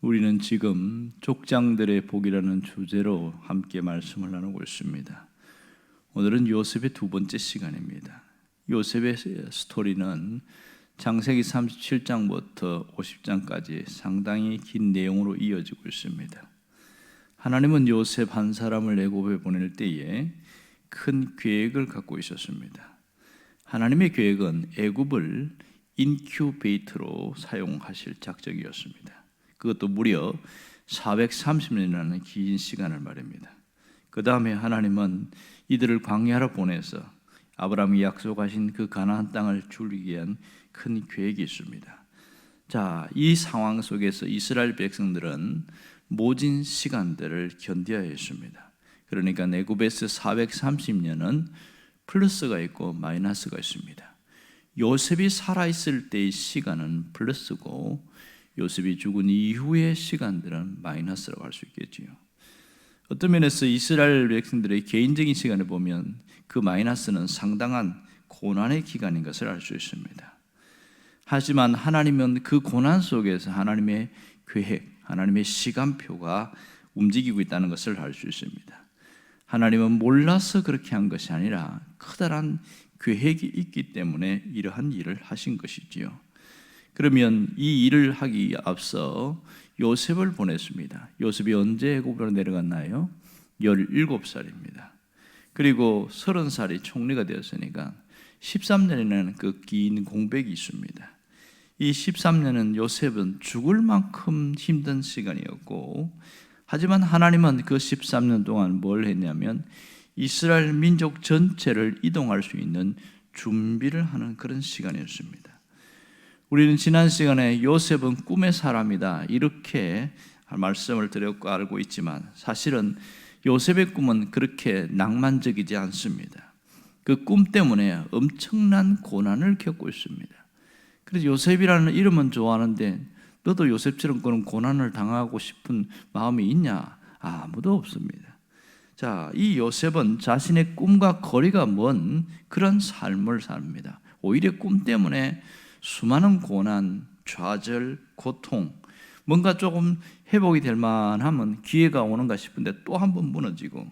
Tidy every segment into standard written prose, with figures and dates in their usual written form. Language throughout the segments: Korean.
우리는 지금 족장들의 복이라는 주제로 함께 말씀을 나누고 있습니다. 오늘은 요셉의 두 번째 시간입니다. 요셉의 스토리는 창세기 37장부터 50장까지 상당히 긴 내용으로 이어지고 있습니다. 하나님은 요셉 한 사람을 애굽에 보낼 때에 큰 계획을 갖고 있었습니다. 하나님의 계획은 애굽을 인큐베이터로 사용하실 작정이었습니다. 그것도 무려 430년이라는 긴 시간을 말입니다. 그 다음에 하나님은 이들을 광야로 보내서 아브라함이 약속하신 그 가나안 땅을 주기 위한 큰 계획이 있습니다. 자, 이 상황 속에서 이스라엘 백성들은 모진 시간들을 견뎌야 했습니다. 그러니까 애굽에서 430년은 플러스가 있고 마이너스가 있습니다. 요셉이 살아있을 때의 시간은 플러스고 요셉이 죽은 이후의 시간들은 마이너스라고 할 수 있겠지요. 어떤 면에서 이스라엘 백성들의 개인적인 시간을 보면 그 마이너스는 상당한 고난의 기간인 것을 알 수 있습니다. 하지만 하나님은 그 고난 속에서 하나님의 계획, 하나님의 시간표가 움직이고 있다는 것을 알 수 있습니다. 하나님은 몰라서 그렇게 한 것이 아니라 커다란 계획이 있기 때문에 이러한 일을 하신 것이지요. 그러면 이 일을 하기 앞서 요셉을 보냈습니다. 요셉이 언제 애굽으로 내려갔나요? 17살입니다. 그리고 30살이 총리가 되었으니까 13년이라는 그 긴 공백이 있습니다. 이 13년은 요셉은 죽을 만큼 힘든 시간이었고, 하지만 하나님은 그 13년 동안 뭘 했냐면 이스라엘 민족 전체를 이동할 수 있는 준비를 하는 그런 시간이었습니다. 우리는 지난 시간에 요셉은 꿈의 사람이다 이렇게 말씀을 드렸고 알고 있지만 사실은 요셉의 꿈은 그렇게 낭만적이지 않습니다. 그 꿈 때문에 엄청난 고난을 겪고 있습니다. 그래서 요셉이라는 이름은 좋아하는데 너도 요셉처럼 그런 고난을 당하고 싶은 마음이 있냐? 아무도 없습니다. 자, 이 요셉은 자신의 꿈과 거리가 먼 그런 삶을 삽니다. 오히려 꿈 때문에 수많은 고난, 좌절, 고통, 뭔가 조금 회복이 될 만하면 기회가 오는가 싶은데 또 한 번 무너지고,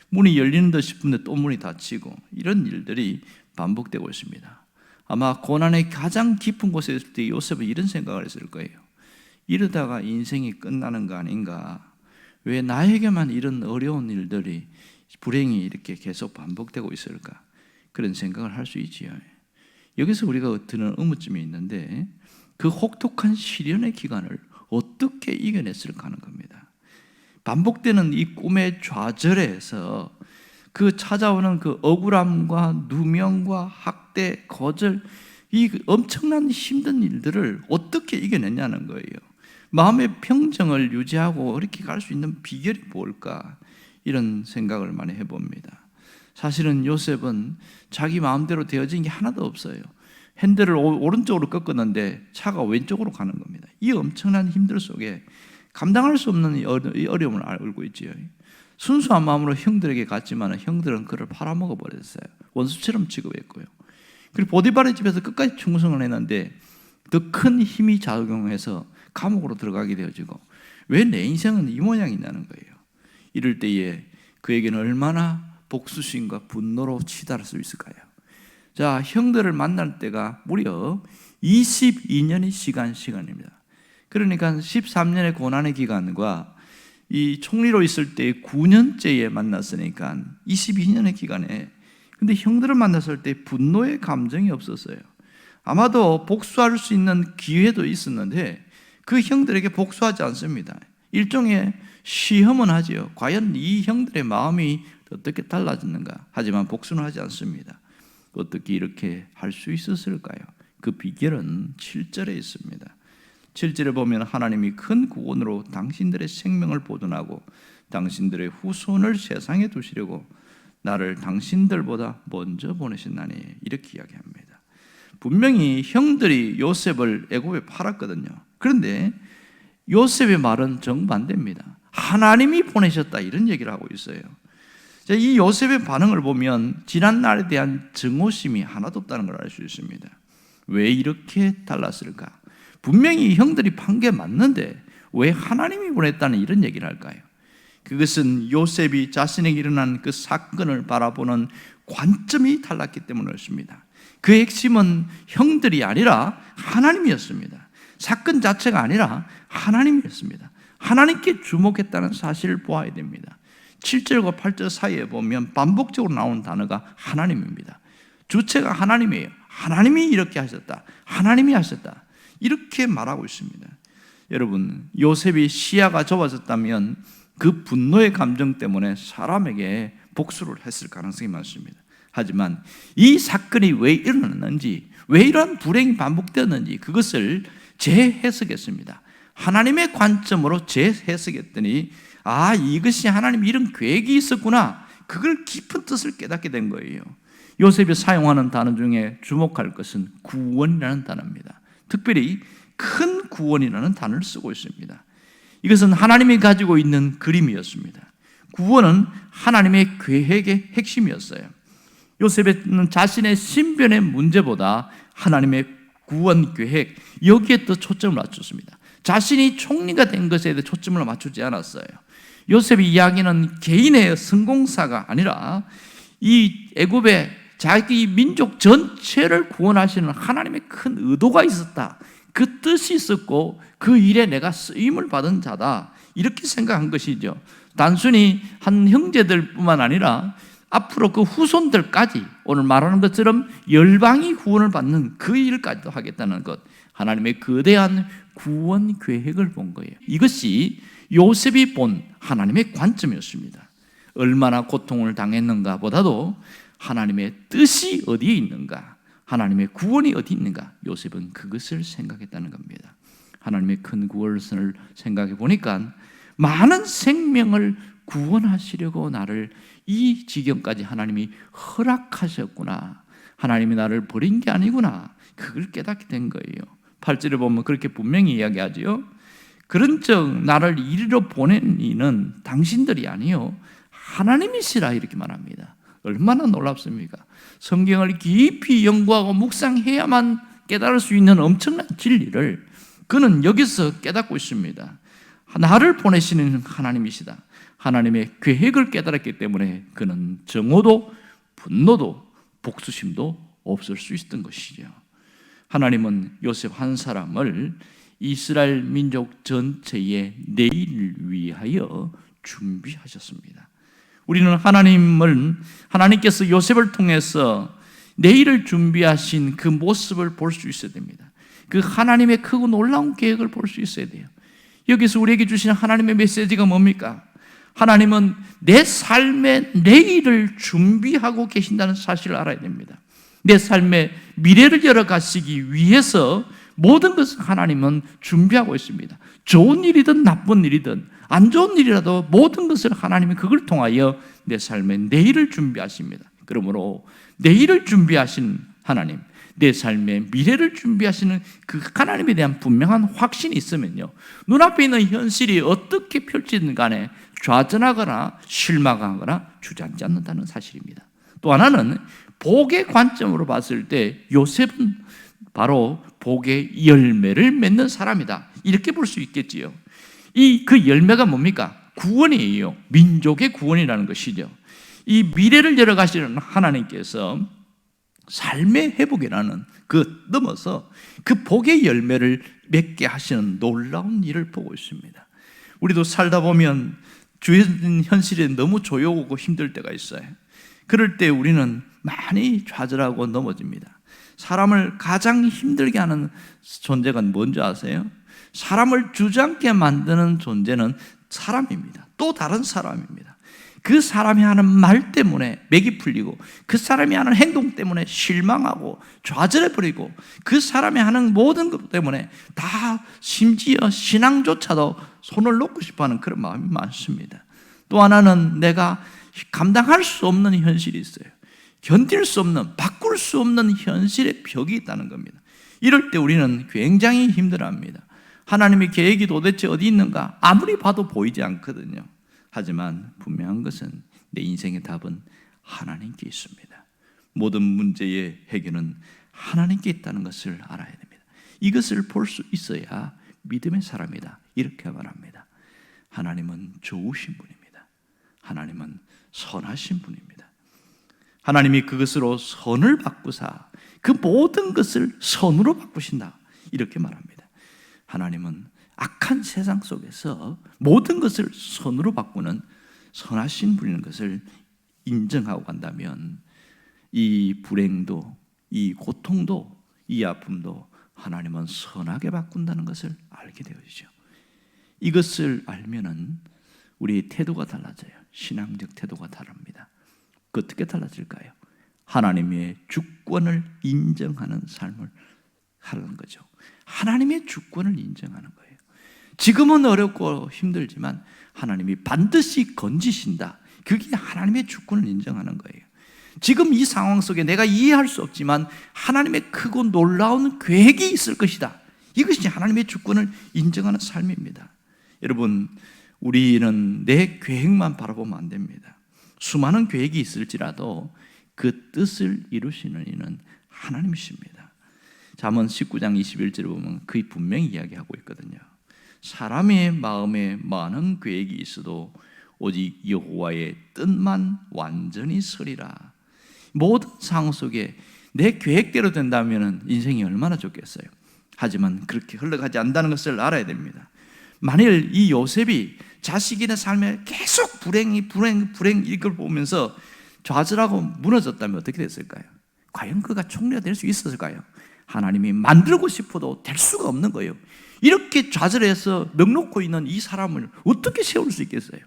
문이 열리는 듯 싶은데 또 문이 닫히고, 이런 일들이 반복되고 있습니다. 아마 고난의 가장 깊은 곳에 있을 때 요셉은 이런 생각을 했을 거예요. 이러다가 인생이 끝나는 거 아닌가? 왜 나에게만 이런 어려운 일들이, 불행이 이렇게 계속 반복되고 있을까? 그런 생각을 할 수 있지요. 여기서 우리가 드는 의문점이 있는데 그 혹독한 시련의 기간을 어떻게 이겨냈을까 하는 겁니다. 반복되는 이 꿈의 좌절에서 그 찾아오는 그 억울함과 누명과 학대, 거절, 이 엄청난 힘든 일들을 어떻게 이겨냈냐는 거예요. 마음의 평정을 유지하고 이렇게 갈 수 있는 비결이 뭘까? 이런 생각을 많이 해봅니다. 사실은 요셉은 자기 마음대로 되어진 게 하나도 없어요. 핸들을 오른쪽으로 꺾었는데 차가 왼쪽으로 가는 겁니다. 이 엄청난 힘들 속에 감당할 수 없는 이 어려움을 알고 있지요. 순수한 마음으로 형들에게 갔지만 형들은 그를 팔아먹어 버렸어요. 원수처럼 취급했고요. 그리고 보디발의 집에서 끝까지 충성을 했는데 더 큰 힘이 작용해서 감옥으로 들어가게 되어지고, 왜 내 인생은 이 모양이냐는 거예요. 이럴 때에 그에게는 얼마나 복수심과 분노로 치달을 수 있을까요? 자, 형들을 만날 때가 무려 22년의 시간입니다. 그러니까 13년의 고난의 기간과 이 총리로 있을 때 9년째에 만났으니까 22년의 기간에, 근데 형들을 만났을 때 분노의 감정이 없었어요. 아마도 복수할 수 있는 기회도 있었는데 그 형들에게 복수하지 않습니다. 일종의 시험은 하지요. 과연 이 형들의 마음이 어떻게 달라졌는가? 하지만 복수는 하지 않습니다. 어떻게 이렇게 할 수 있었을까요? 그 비결은 7절에 있습니다. 7절에 보면 하나님이 큰 구원으로 당신들의 생명을 보존하고 당신들의 후손을 세상에 두시려고 나를 당신들보다 먼저 보내셨나니, 이렇게 이야기합니다. 분명히 형들이 요셉을 애굽에 팔았거든요. 그런데 요셉의 말은 정반대입니다. 하나님이 보내셨다, 이런 얘기를 하고 있어요. 이 요셉의 반응을 보면 지난 날에 대한 증오심이 하나도 없다는 걸 알 수 있습니다. 왜 이렇게 달랐을까? 분명히 형들이 판 게 맞는데 왜 하나님이 보냈다는 이런 얘기를 할까요? 그것은 요셉이 자신에게 일어난 그 사건을 바라보는 관점이 달랐기 때문이었습니다. 그 핵심은 형들이 아니라 하나님이었습니다. 사건 자체가 아니라 하나님이었습니다. 하나님께 주목했다는 사실을 보아야 됩니다. 7절과 8절 사이에 보면 반복적으로 나오는 단어가 하나님입니다. 주체가 하나님이에요. 하나님이 이렇게 하셨다. 하나님이 하셨다. 이렇게 말하고 있습니다. 여러분, 요셉이 시야가 좁아졌다면 그 분노의 감정 때문에 사람에게 복수를 했을 가능성이 많습니다. 하지만 이 사건이 왜 일어났는지, 왜 이런 불행이 반복되었는지 그것을 재해석했습니다. 하나님의 관점으로 재해석했더니 이것이 하나님 이런 계획이 있었구나. 그걸 깊은 뜻을 깨닫게 된 거예요. 요셉이 사용하는 단어 중에 주목할 것은 구원이라는 단어입니다. 특별히 큰 구원이라는 단어를 쓰고 있습니다. 이것은 하나님이 가지고 있는 그림이었습니다. 구원은 하나님의 계획의 핵심이었어요. 요셉은 자신의 신변의 문제보다 하나님의 구원 계획, 여기에 또 초점을 맞췄습니다. 자신이 총리가 된 것에 대해 초점을 맞추지 않았어요. 요셉의 이야기는 개인의 성공사가 아니라 이 애굽의 자기 민족 전체를 구원하시는 하나님의 큰 의도가 있었다. 그 뜻이 있었고 그 일에 내가 쓰임을 받은 자다. 이렇게 생각한 것이죠. 단순히 한 형제들뿐만 아니라 앞으로 그 후손들까지 오늘 말하는 것처럼 열방이 구원을 받는 그 일까지도 하겠다는 것, 하나님의 거대한 구원 계획을 본 거예요. 이것이 요셉이 본 하나님의 관점이었습니다. 얼마나 고통을 당했는가 보다도 하나님의 뜻이 어디에 있는가, 하나님의 구원이 어디 있는가, 요셉은 그것을 생각했다는 겁니다. 하나님의 큰 구원을 생각해 보니까 많은 생명을 구원하시려고 나를 이 지경까지 하나님이 허락하셨구나, 하나님이 나를 버린 게 아니구나, 그걸 깨닫게 된 거예요. 8절에 보면 그렇게 분명히 이야기하지요. 그런즉 나를 이리로 보낸 이는 당신들이 아니요 하나님이시라, 이렇게 말합니다. 얼마나 놀랍습니까? 성경을 깊이 연구하고 묵상해야만 깨달을 수 있는 엄청난 진리를 그는 여기서 깨닫고 있습니다. 나를 보내시는 하나님이시다. 하나님의 계획을 깨달았기 때문에 그는 정오도 분노도 복수심도 없을 수 있었던 것이죠. 하나님은 요셉 한 사람을 이스라엘 민족 전체의 내일을 위하여 준비하셨습니다. 우리는 하나님께서 요셉을 통해서 내일을 준비하신 그 모습을 볼 수 있어야 됩니다. 그 하나님의 크고 놀라운 계획을 볼 수 있어야 돼요. 여기서 우리에게 주시는 하나님의 메시지가 뭡니까? 하나님은 내 삶의 내일을 준비하고 계신다는 사실을 알아야 됩니다. 내 삶의 미래를 열어가시기 위해서 모든 것을 하나님은 준비하고 있습니다. 좋은 일이든 나쁜 일이든 안 좋은 일이라도 모든 것을 하나님이 그걸 통하여 내 삶의 내일을 준비하십니다. 그러므로 내일을 준비하신 하나님, 내 삶의 미래를 준비하시는 그 하나님에 대한 분명한 확신이 있으면요, 눈앞에 있는 현실이 어떻게 펼치든 간에 좌절하거나 실망하거나 주저앉지 않는다는 사실입니다. 또 하나는 복의 관점으로 봤을 때 요셉은 바로 복의 열매를 맺는 사람이다, 이렇게 볼 수 있겠지요. 그 열매가 뭡니까? 구원이에요. 민족의 구원이라는 것이죠. 이 미래를 열어가시는 하나님께서 삶의 회복이라는 그 넘어서 그 복의 열매를 맺게 하시는 놀라운 일을 보고 있습니다. 우리도 살다 보면 주위 현실에 너무 조여오고 힘들 때가 있어요. 그럴 때 우리는 많이 좌절하고 넘어집니다. 사람을 가장 힘들게 하는 존재가 뭔지 아세요? 사람을 주저앉게 만드는 존재는 사람입니다. 또 다른 사람입니다. 그 사람이 하는 말 때문에 맥이 풀리고, 그 사람이 하는 행동 때문에 실망하고 좌절해버리고, 그 사람이 하는 모든 것 때문에 다 심지어 신앙조차도 손을 놓고 싶어하는 그런 마음이 많습니다. 또 하나는 내가 감당할 수 없는 현실이 있어요. 견딜 수 없는, 바꿀 수 없는 현실의 벽이 있다는 겁니다. 이럴 때 우리는 굉장히 힘들어합니다. 하나님의 계획이 도대체 어디 있는가? 아무리 봐도 보이지 않거든요. 하지만 분명한 것은 내 인생의 답은 하나님께 있습니다. 모든 문제의 해결은 하나님께 있다는 것을 알아야 됩니다. 이것을 볼 수 있어야 믿음의 사람이다, 이렇게 말합니다. 하나님은 좋으신 분입니다. 하나님은 선하신 분입니다. 하나님이 그것으로 선을 바꾸사 그 모든 것을 선으로 바꾸신다, 이렇게 말합니다. 하나님은 악한 세상 속에서 모든 것을 선으로 바꾸는 선하신 분인 것을 인정하고 간다면 이 불행도, 이 고통도, 이 아픔도 하나님은 선하게 바꾼다는 것을 알게 되어지죠. 이것을 알면은 우리의 태도가 달라져요. 신앙적 태도가 다릅니다. 어떻게 달라질까요? 하나님의 주권을 인정하는 삶을 하는 거죠. 하나님의 주권을 인정하는 거예요. 지금은 어렵고 힘들지만 하나님이 반드시 건지신다. 그게 하나님의 주권을 인정하는 거예요. 지금 이 상황 속에 내가 이해할 수 없지만 하나님의 크고 놀라운 계획이 있을 것이다. 이것이 하나님의 주권을 인정하는 삶입니다. 여러분, 우리는 내 계획만 바라보면 안 됩니다. 수많은 계획이 있을지라도 그 뜻을 이루시는 이는 하나님이십니다. 잠언 19장 21절을 보면 그이 분명히 이야기하고 있거든요. 사람의 마음에 많은 계획이 있어도 오직 여호와의 뜻만 완전히 서리라. 모든 상황 속에 내 계획대로 된다면 인생이 얼마나 좋겠어요. 하지만 그렇게 흘러가지 않는다는 것을 알아야 됩니다. 만일 이 요셉이 자식의 삶에 계속 불행 이걸 보면서 좌절하고 무너졌다면 어떻게 됐을까요? 과연 그가 총리가 될 수 있었을까요? 하나님이 만들고 싶어도 될 수가 없는 거예요. 이렇게 좌절해서 넉놓고 있는 이 사람을 어떻게 세울 수 있겠어요?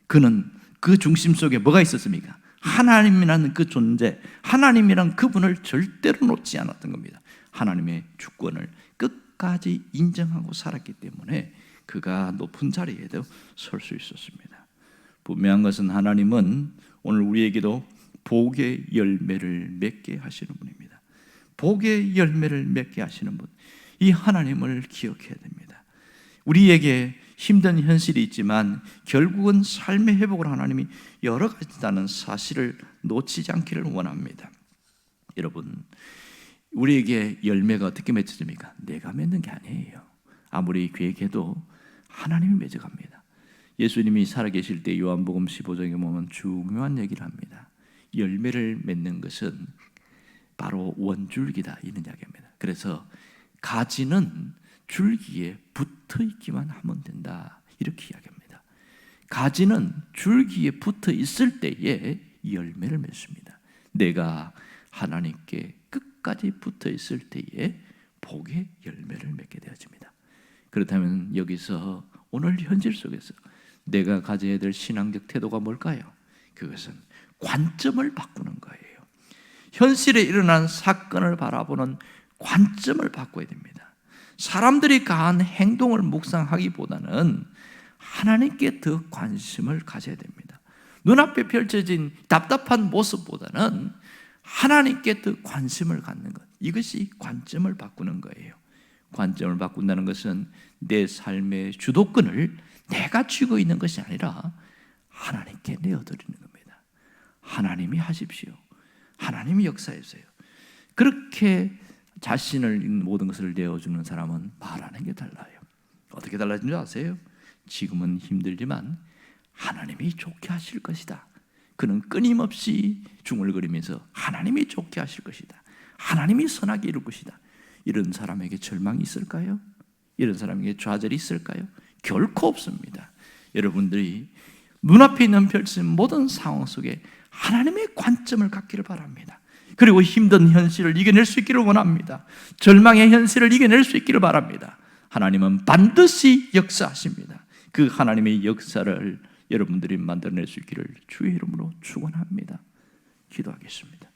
그는 그 중심 속에 뭐가 있었습니까? 하나님이라는 그 존재, 하나님이란 그분을 절대로 놓지 않았던 겁니다. 하나님의 주권을 끝까지 인정하고 살았기 때문에 그가 높은 자리에도 설 수 있었습니다. 분명한 것은 하나님은 오늘 우리에게도 복의 열매를 맺게 하시는 분입니다. 복의 열매를 맺게 하시는 분, 이 하나님을 기억해야 됩니다. 우리에게 힘든 현실이 있지만 결국은 삶의 회복을 하나님이 여러 가지다는 사실을 놓치지 않기를 원합니다. 여러분, 우리에게 열매가 어떻게 맺어집니까? 내가 맺는 게 아니에요. 아무리 계획해도 하나님이 맺어갑니다. 예수님이 살아계실 때 요한복음 15장에 보면 중요한 얘기를 합니다. 열매를 맺는 것은 바로 원줄기다, 이런 이야기입니다. 그래서 가지는 줄기에 붙어 있기만 하면 된다, 이렇게 이야기합니다. 가지는 줄기에 붙어 있을 때에 열매를 맺습니다. 내가 하나님께 끝까지 붙어 있을 때에 복의 열매를 맺게 되어집니다. 그렇다면 여기서 오늘 현실 속에서 내가 가져야 될 신앙적 태도가 뭘까요? 그것은 관점을 바꾸는 거예요. 현실에 일어난 사건을 바라보는 관점을 바꿔야 됩니다. 사람들이 가한 행동을 묵상하기보다는 하나님께 더 관심을 가져야 됩니다. 눈앞에 펼쳐진 답답한 모습보다는 하나님께 더 관심을 갖는 것, 이것이 관점을 바꾸는 거예요. 관점을 바꾼다는 것은 내 삶의 주도권을 내가 쥐고 있는 것이 아니라 하나님께 내어드리는 겁니다. 하나님이 하십시오. 하나님이 역사하세요. 그렇게 자신을 모든 것을 내어주는 사람은 말하는 게 달라요. 어떻게 달라진 줄 아세요? 지금은 힘들지만 하나님이 좋게 하실 것이다. 그는 끊임없이 중얼거리면서 하나님이 좋게 하실 것이다, 하나님이 선하게 이룰 것이다. 이런 사람에게 절망이 있을까요? 이런 사람에게 좌절이 있을까요? 결코 없습니다. 여러분들이 눈앞에 있는 펼친 모든 상황 속에 하나님의 관점을 갖기를 바랍니다. 그리고 힘든 현실을 이겨낼 수 있기를 원합니다. 절망의 현실을 이겨낼 수 있기를 바랍니다. 하나님은 반드시 역사하십니다. 그 하나님의 역사를 여러분들이 만들어낼 수 있기를 주의 이름으로 축원합니다. 기도하겠습니다.